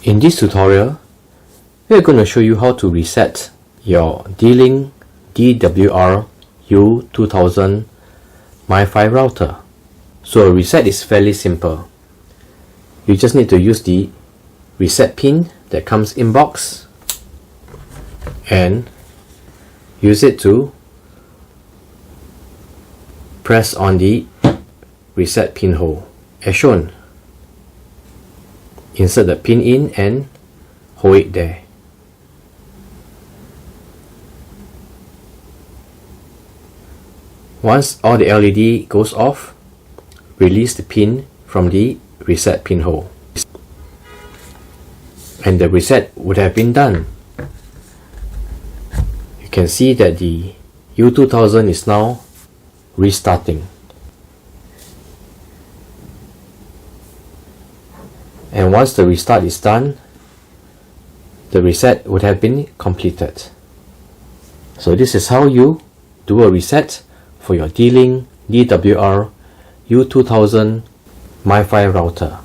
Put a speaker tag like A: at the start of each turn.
A: In this tutorial, we are going to show you how to reset your D-Link DWR-U2000 MiFi router. So a reset is fairly simple. You just need to use the reset pin that comes in box and use it to press on the reset pinhole as shown. Insert the pin in and hold it there. Once all the LED goes off, release the pin from the reset pinhole, and the reset would have been done. You can see that the U2000 is now restarting. And once the restart is done, the reset would have been completed. So this is how you do a reset for your D-Link DWR-U2000 MiFi router.